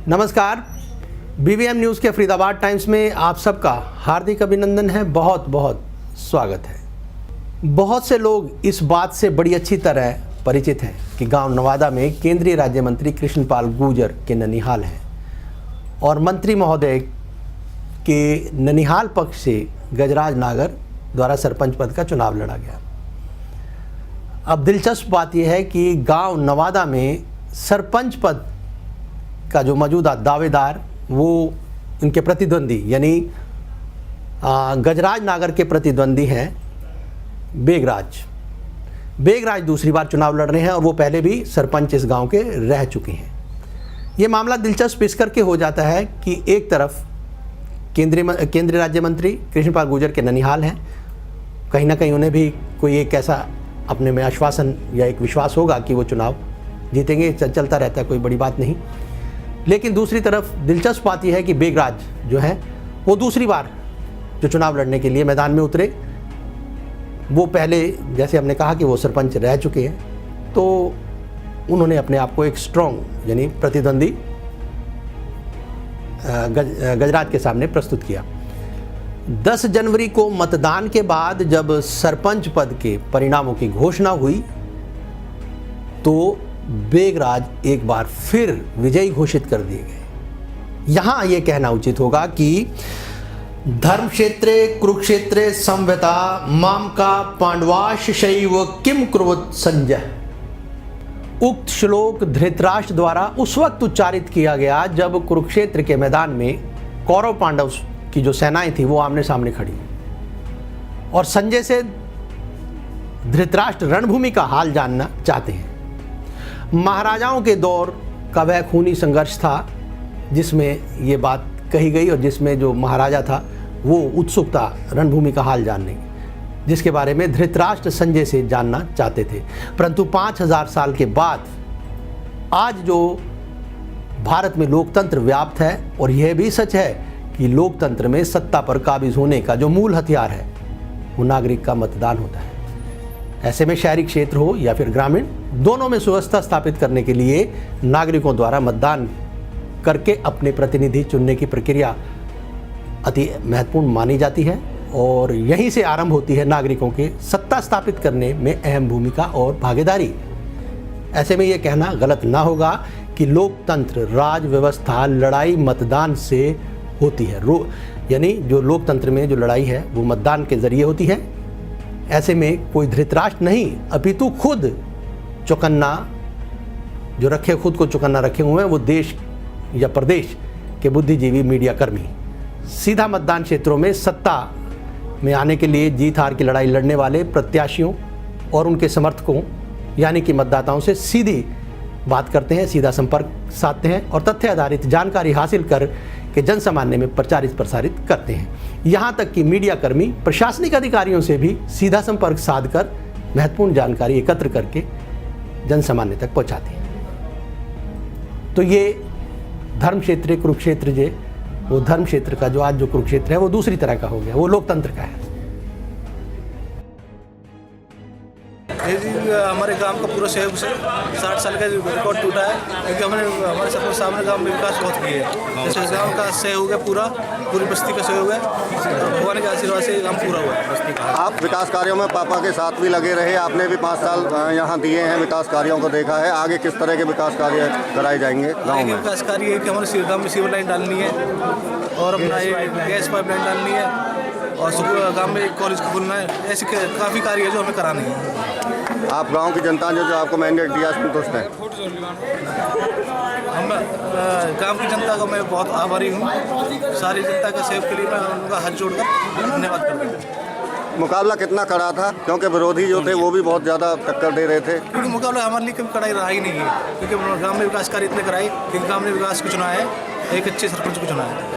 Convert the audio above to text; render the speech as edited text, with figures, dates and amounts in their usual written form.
नमस्कार, BVM news के Faridabad times में आप सबका हार्दिक अभिनंदन है। बहुत बहुत स्वागत है। बहुत से लोग इस बात से बड़ी अच्छी तरह परिचित हैं कि गांव नवादा में केंद्रीय राज्य मंत्री कृष्णपाल गुर्जर के ननिहाल हैं और मंत्री महोदय के ननिहाल पक्ष से गजराज नागर द्वारा सरपंच पद का चुनाव लड़ा गया। अब दिलचस्प बात यह है कि गांव नवादा में सरपंच पद का जो मौजूदा दावेदार वो इनके प्रतिद्वंदी यानी गजराज नागर के प्रतिद्वंदी हैं बेगराज दूसरी बार चुनाव लड़ रहे हैं और वो पहले भी सरपंच इस गांव के रह चुके हैं। ये मामला दिलचस्प इस करके हो जाता है कि एक तरफ केंद्रीय राज्य मंत्री कृष्णपाल गुर्जर के ननिहाल हैं, कहीं ना कहीं उन्हें भी कोई एक ऐसा अपने में आश्वासन या एक विश्वास होगा कि वो चुनाव जीतेंगे, चलता रहता है, कोई बड़ी बात नहीं। लेकिन दूसरी तरफ दिलचस्प बात यह है कि बेगराज जो है वो दूसरी बार जो चुनाव लड़ने के लिए मैदान में उतरे, वो पहले जैसे हमने कहा कि वो सरपंच रह चुके हैं, तो उन्होंने अपने आप को एक स्ट्रॉन्ग यानी प्रतिद्वंदी गजराज के सामने प्रस्तुत किया। 10 जनवरी को मतदान के बाद जब सरपंच पद के परिणामों की घोषणा हुई तो बेगराज एक बार फिर विजयी घोषित कर दिए गए। यहां यह कहना उचित होगा कि धर्म क्षेत्रे कुरुक्षेत्रे संवता माम का पांडवाश शैव किम कुर्वत संजय, उक्त श्लोक धृतराष्ट्र द्वारा उस वक्त उच्चारित किया गया जब कुरुक्षेत्र के मैदान में कौरव पांडव की जो सेनाएं थी वो आमने सामने खड़ी और संजय से धृतराष्ट्र रणभूमि का हाल जानना चाहते हैं। महाराजाओं के दौर का वह खूनी संघर्ष था जिसमें ये बात कही गई और जिसमें जो महाराजा था वो उत्सुक था रणभूमि का हाल जानने की, जिसके बारे में धृतराष्ट्र संजय से जानना चाहते थे। परंतु 5000 साल के बाद आज जो भारत में लोकतंत्र व्याप्त है और यह भी सच है कि लोकतंत्र में सत्ता पर काबिज होने का जो मूल हथियार है वो नागरिक का मतदान होता है। ऐसे में शहरी क्षेत्र हो या फिर ग्रामीण, दोनों में सुव्यवस्था स्थापित करने के लिए नागरिकों द्वारा मतदान करके अपने प्रतिनिधि चुनने की प्रक्रिया अति महत्वपूर्ण मानी जाती है और यहीं से आरंभ होती है नागरिकों के सत्ता स्थापित करने में अहम भूमिका और भागीदारी। ऐसे में ये कहना गलत ना होगा कि लोकतंत्र राज व्यवस्था लड़ाई मतदान से होती है, यानी जो लोकतंत्र में जो लड़ाई है वो मतदान के जरिए होती है। ऐसे में कोई धृतराष्ट्र नहीं अपितु खुद चौकन्ना जो रखे, खुद को चौकन्ना रखे हुए हैं वो देश या प्रदेश के बुद्धिजीवी मीडिया कर्मी सीधा मतदान क्षेत्रों में सत्ता में आने के लिए जीत हार की लड़ाई लड़ने वाले प्रत्याशियों और उनके समर्थकों यानी कि मतदाताओं से सीधी बात करते हैं, सीधा संपर्क साधते हैं और तथ्य आधारित जानकारी हासिल कर के जन सामान्य में प्रचारित प्रसारित करते हैं। यहाँ तक कि मीडिया कर्मी प्रशासनिक अधिकारियों से भी सीधा संपर्क साधकर महत्वपूर्ण जानकारी एकत्र करके जन सामान्य तक पहुँचाते हैं। तो ये धर्म क्षेत्र कुरुक्षेत्र जो वो धर्म क्षेत्र का जो आज जो कुरुक्षेत्र है वो दूसरी तरह का हो गया, वो लोकतंत्र का है। हमारे गांव का पूरा सहयोग से 60 साल का रिकॉर्ड टूटा है क्योंकि हमारे सरपंच साहब ने गांव में विकास बहुत किया है। जैसे गांव का सहयोग है, पूरी बस्ती का सहयोग है, भगवान के आशीर्वाद से काम पूरा हुआ है बस्ती का। आप विकास कार्यों में पापा के साथ भी लगे रहे, आपने भी 5 साल यहाँ दिए हैं, विकास कार्यों को देखा है। आगे किस तरह के विकास कार्य कराए जाएंगे गाँव में? विकास कार्य है कि हमारे गाँव में सीवर लाइन डालनी है और अपना गैस पाइप लाइन डालनी है और गाँव में एक कॉलेज खोलना है। ऐसे काफ़ी कार्य है जो हमें कराने हैं। आप गांव की जनता जो आपको मैंडेट दिया संतुष्ट है? हम गांव की जनता का मैं बहुत आभारी हूँ। सारी जनता के सहयोग के लिए मैं उनका हाथ जोड़कर धन्यवाद करता हूँ। मुकाबला कितना कड़ा था क्योंकि विरोधी जो थे वो भी बहुत ज़्यादा टक्कर दे रहे थे? क्योंकि मुकाबला हमारे लिए कभी कड़ाई रहा ही नहीं है क्योंकि गाँव में विकास कार्य इतने कराए कि गाँव ने विकास को चुना है, एक अच्छे सरपंच को चुना है।